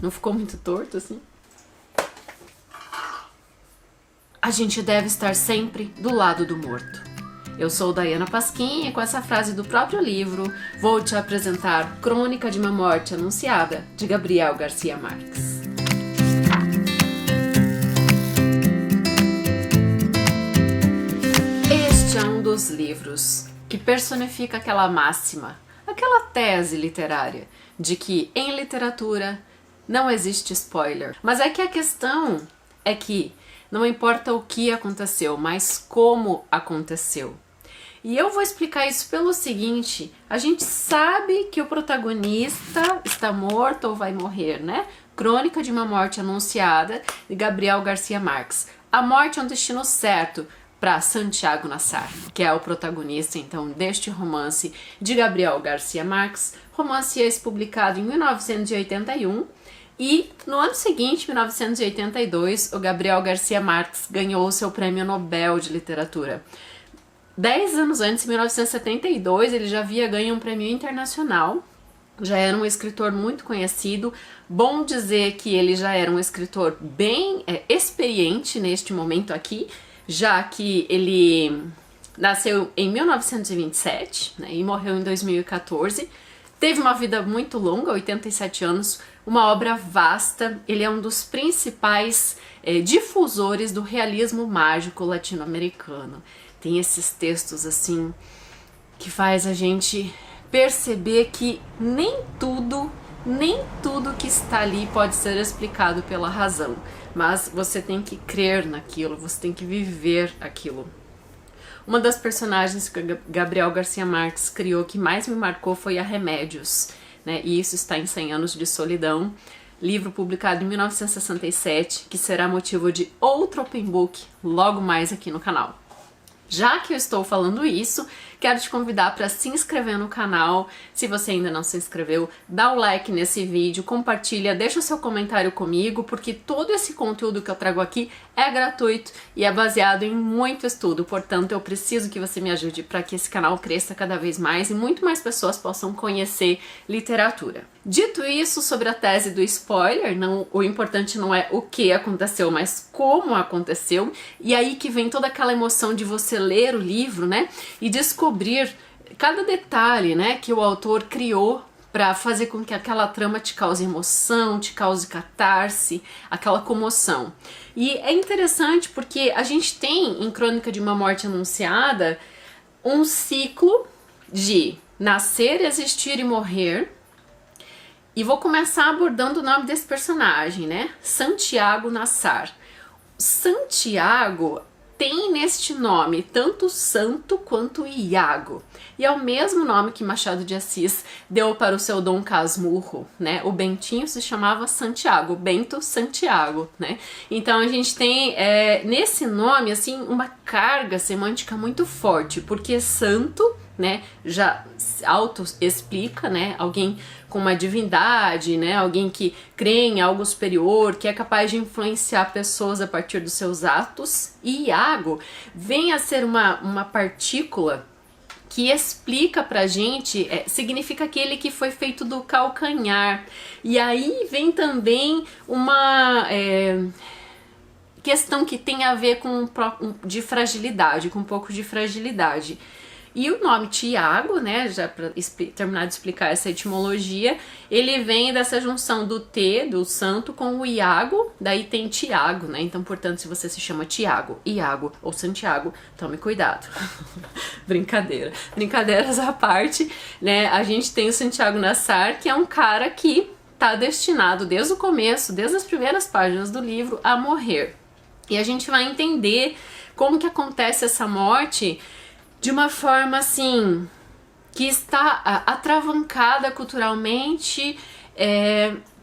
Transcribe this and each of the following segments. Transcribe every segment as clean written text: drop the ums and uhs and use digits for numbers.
Não ficou muito torto assim? A gente deve estar sempre do lado do morto. Eu sou Dayana Pasquim e com essa frase do próprio livro vou te apresentar Crônica de uma Morte Anunciada, de Gabriel Garcia Marques. Este é um dos livros que personifica aquela máxima, aquela tese literária de que em literatura não existe spoiler. Mas é que a questão é que não importa o que aconteceu, mas como aconteceu. E eu vou explicar isso pelo seguinte: a gente sabe que o protagonista está morto ou vai morrer, né? Crônica de uma Morte Anunciada, de Gabriel Garcia Marques. A morte é um destino certo para Santiago Nassar, que é o protagonista então deste romance de Gabriel Garcia Marques, romance esse publicado em 1981. E no ano seguinte, 1982, o Gabriel Garcia Marques ganhou o seu Prêmio Nobel de Literatura. 10 anos antes, em 1972, ele já havia ganho um prêmio internacional, já era um escritor muito conhecido. Bom dizer que ele já era um escritor bem experiente neste momento aqui, já que ele nasceu em 1927, né, e morreu em 2014. Teve uma vida muito longa, 87 anos, uma obra vasta. Ele é um dos principais difusores do realismo mágico latino-americano. Tem esses textos assim que faz a gente perceber que nem tudo que está ali pode ser explicado pela razão, mas você tem que crer naquilo, você tem que viver aquilo. Uma das personagens que Gabriel Garcia Marques criou que mais me marcou foi a Remédios, né? E isso está em 100 Anos de Solidão, livro publicado em 1967, que será motivo de outro open book logo mais aqui no canal. Já que eu estou falando isso, quero te convidar para se inscrever no canal. Se você ainda não se inscreveu, dá o like nesse vídeo, compartilha, deixa o seu comentário comigo, porque todo esse conteúdo que eu trago aqui é gratuito e é baseado em muito estudo. Portanto, eu preciso que você me ajude para que esse canal cresça cada vez mais e muito mais pessoas possam conhecer literatura. Dito isso, sobre a tese do spoiler, o importante não é o que aconteceu, mas como aconteceu. E aí que vem toda aquela emoção de você ler o livro, né, e descobrir cada detalhe, né, que o autor criou para fazer com que aquela trama te cause emoção, te cause catarse, aquela comoção. E é interessante porque a gente tem em Crônica de uma Morte Anunciada um ciclo de nascer, existir e morrer. E vou começar abordando o nome desse personagem, né? Santiago Nassar. Santiago tem neste nome tanto santo quanto Iago. E é o mesmo nome que Machado de Assis deu para o seu Dom Casmurro, né? O Bentinho se chamava Santiago, Bento Santiago, né? Então a gente tem nesse nome assim uma carga semântica muito forte, porque santo, né, já auto-explica, né, alguém com uma divindade, né, alguém que crê em algo superior, que é capaz de influenciar pessoas a partir dos seus atos. E Iago vem a ser uma partícula que explica pra gente, significa aquele que foi feito do calcanhar. E aí vem também uma questão que tem a ver com de fragilidade, com um pouco de fragilidade. E o nome Tiago, né, já para terminar de explicar essa etimologia, ele vem dessa junção do T, do santo, com o Iago, daí tem Tiago, né, então, portanto, se você se chama Tiago, Iago ou Santiago, tome cuidado. Brincadeira. Brincadeiras à parte, né, a gente tem o Santiago Nassar, que é um cara que tá destinado desde o começo, desde as primeiras páginas do livro, a morrer. E a gente vai entender como que acontece essa morte de uma forma assim que está atravancada culturalmente,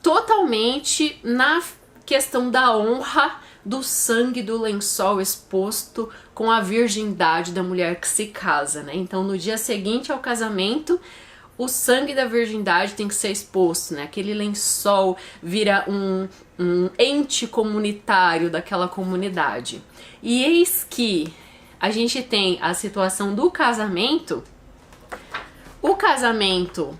totalmente na questão da honra do sangue do lençol exposto com a virgindade da mulher que se casa, né? Então no dia seguinte ao casamento, o sangue da virgindade tem que ser exposto, né? Aquele lençol vira um ente comunitário daquela comunidade. E eis que a gente tem a situação do casamento. O casamento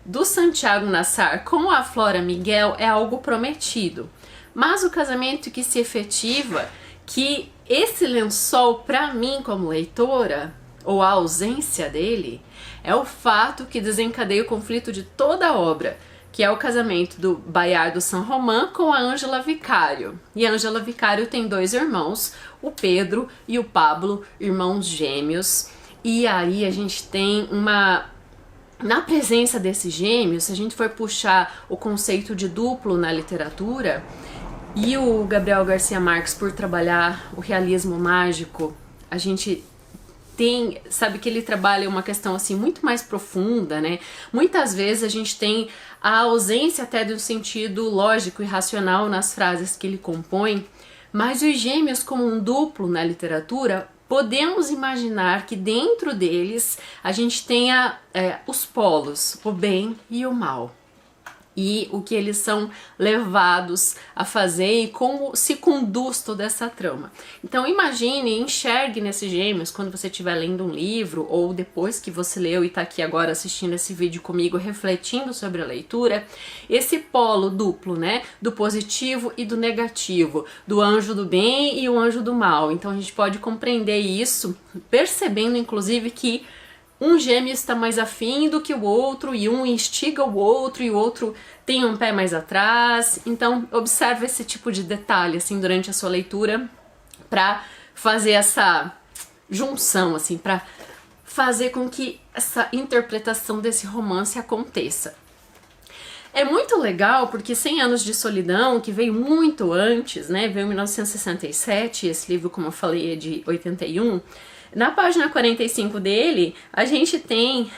do Santiago Nassar com a Flora Miguel é algo prometido, mas o casamento que se efetiva, que esse lençol para mim como leitora, ou a ausência dele, é o fato que desencadeia o conflito de toda a obra, que é o casamento do Bayard do Saint-Romain com a Ângela Vicário. E a Ângela Vicário tem 2 irmãos, o Pedro e o Pablo, irmãos gêmeos. E aí a gente tem uma... Na presença desses gêmeos, se a gente for puxar o conceito de duplo na literatura, e o Gabriel Garcia Marques, por trabalhar o realismo mágico, a gente sabe que ele trabalha uma questão assim muito mais profunda, né? Muitas vezes a gente tem a ausência até do sentido lógico e racional nas frases que ele compõe, mas os gêmeos como um duplo na literatura, podemos imaginar que dentro deles a gente tenha os polos, o bem e o mal. E o que eles são levados a fazer e como se conduz toda essa trama. Então imagine, enxergue nesses gêmeos quando você estiver lendo um livro ou depois que você leu e está aqui agora assistindo esse vídeo comigo, refletindo sobre a leitura, esse polo duplo, né, do positivo e do negativo, do anjo do bem e o anjo do mal. Então a gente pode compreender isso, percebendo inclusive que um gêmeo está mais afim do que o outro, e um instiga o outro, e o outro tem um pé mais atrás. Então, observe esse tipo de detalhe, assim, durante a sua leitura, para fazer essa junção, assim, para fazer com que essa interpretação desse romance aconteça. É muito legal porque 100 Anos de Solidão, que veio muito antes, né, veio em 1967, esse livro, como eu falei, é de 81, na página 45 dele, a gente tem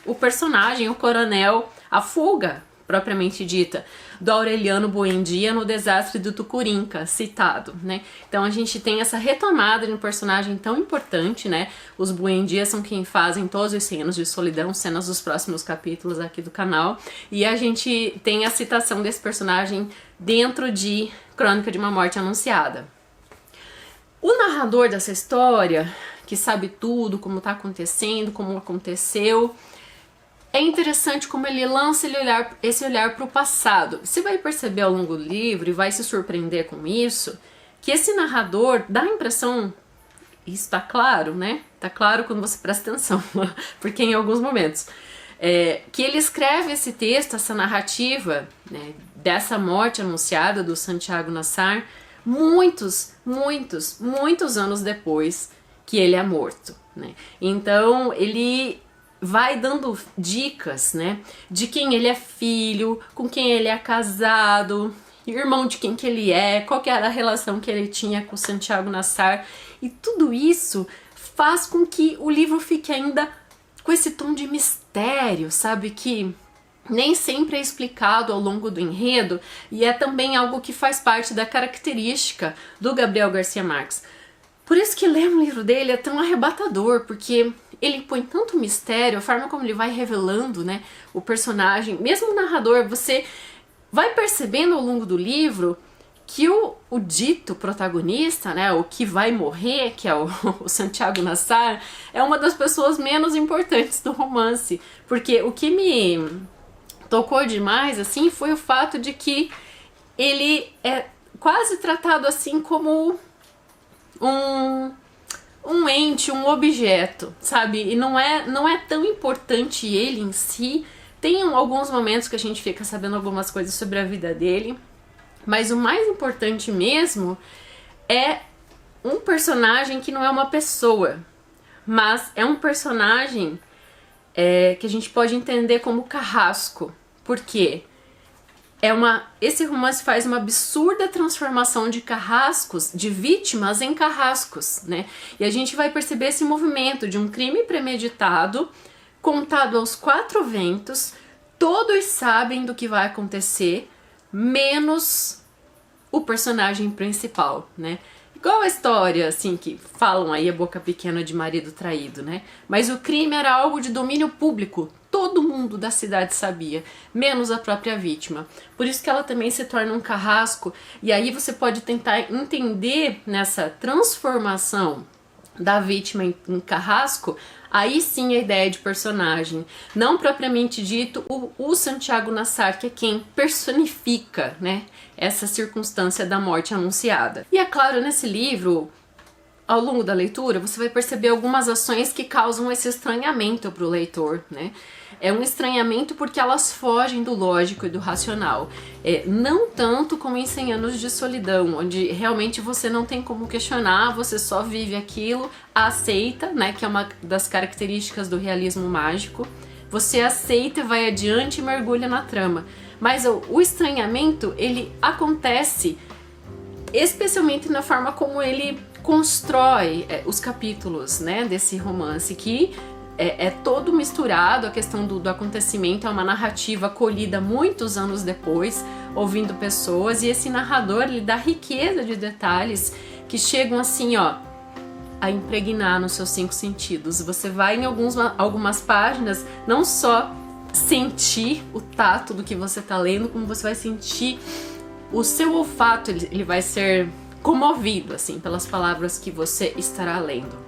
o personagem, o coronel, a fuga, propriamente dita, do Aureliano Buendia no Desastre do Tucurinca, citado, né? Então a gente tem essa retomada de um personagem tão importante, né? Os Buendia são quem fazem todos os 100 Anos de Solidão, cenas dos próximos capítulos aqui do canal, e a gente tem a citação desse personagem dentro de Crônica de uma Morte Anunciada. O narrador dessa história, que sabe tudo, como está acontecendo, como aconteceu, é interessante como ele lança esse olhar para o passado. Você vai perceber ao longo do livro, e vai se surpreender com isso, que esse narrador dá a impressão, isso está claro, né? Está claro quando você presta atenção, porque em alguns momentos, que ele escreve esse texto, essa narrativa, né, dessa morte anunciada do Santiago Nassar, muitos anos depois que ele é morto, né? Então ele vai dando dicas, né, de quem ele é filho, com quem ele é casado, irmão de quem que ele é, qual que era a relação que ele tinha com o Santiago Nassar, e tudo isso faz com que o livro fique ainda com esse tom de mistério, sabe, que nem sempre é explicado ao longo do enredo, e é também algo que faz parte da característica do Gabriel Garcia Marques. Por isso que ler um livro dele é tão arrebatador, porque ele põe tanto mistério, a forma como ele vai revelando, né, o personagem, mesmo o narrador, você vai percebendo ao longo do livro que o dito protagonista, né, o que vai morrer, que é o Santiago Nassar, é uma das pessoas menos importantes do romance, porque o que me tocou demais, assim, foi o fato de que ele é quase tratado assim como um ente, um objeto, sabe? E não é tão importante ele em si. Tem alguns momentos que a gente fica sabendo algumas coisas sobre a vida dele, mas o mais importante mesmo é um personagem que não é uma pessoa, mas é um personagem que a gente pode entender como carrasco. Por quê? Esse romance faz uma absurda transformação de carrascos, de vítimas em carrascos, né? E a gente vai perceber esse movimento de um crime premeditado, contado aos 4 ventos, todos sabem do que vai acontecer, menos o personagem principal, né? Igual a história, assim, que falam aí a boca pequena de marido traído, né? Mas o crime era algo de domínio público, todo mundo da cidade sabia, menos a própria vítima. Por isso que ela também se torna um carrasco, e aí você pode tentar entender nessa transformação da vítima em carrasco Aí sim a ideia de personagem, não propriamente dito o Santiago Nassar, que é quem personifica, né, essa circunstância da morte anunciada. E é claro, nesse livro, ao longo da leitura, você vai perceber algumas ações que causam esse estranhamento para o leitor, né? É um estranhamento porque elas fogem do lógico e do racional. Não tanto como em 100 Anos de Solidão, onde realmente você não tem como questionar, você só vive aquilo, aceita, né? Que é uma das características do realismo mágico. Você aceita, vai adiante e mergulha na trama. Mas o estranhamento, ele acontece especialmente na forma como ele constrói os capítulos, né, desse romance, que é todo misturado. A questão do acontecimento é uma narrativa colhida muitos anos depois, ouvindo pessoas, e esse narrador, ele dá riqueza de detalhes que chegam assim, ó, a impregnar nos seus 5 sentidos. Você vai em algumas páginas não só sentir o tato do que você tá lendo, como você vai sentir o seu olfato, ele vai ser comovido, assim, pelas palavras que você estará lendo.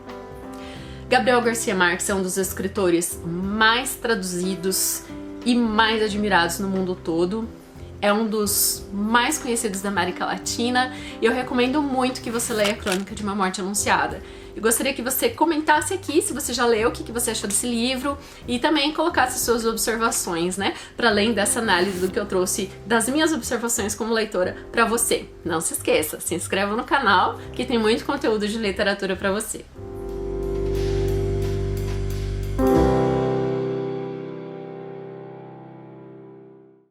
Gabriel Garcia Marques é um dos escritores mais traduzidos e mais admirados no mundo todo. É um dos mais conhecidos da América Latina e eu recomendo muito que você leia Crônica de uma Morte Anunciada. Eu gostaria que você comentasse aqui se você já leu, o que você achou desse livro, e também colocasse suas observações, né? Para além dessa análise do que eu trouxe das minhas observações como leitora para você. Não se esqueça, se inscreva no canal que tem muito conteúdo de literatura para você.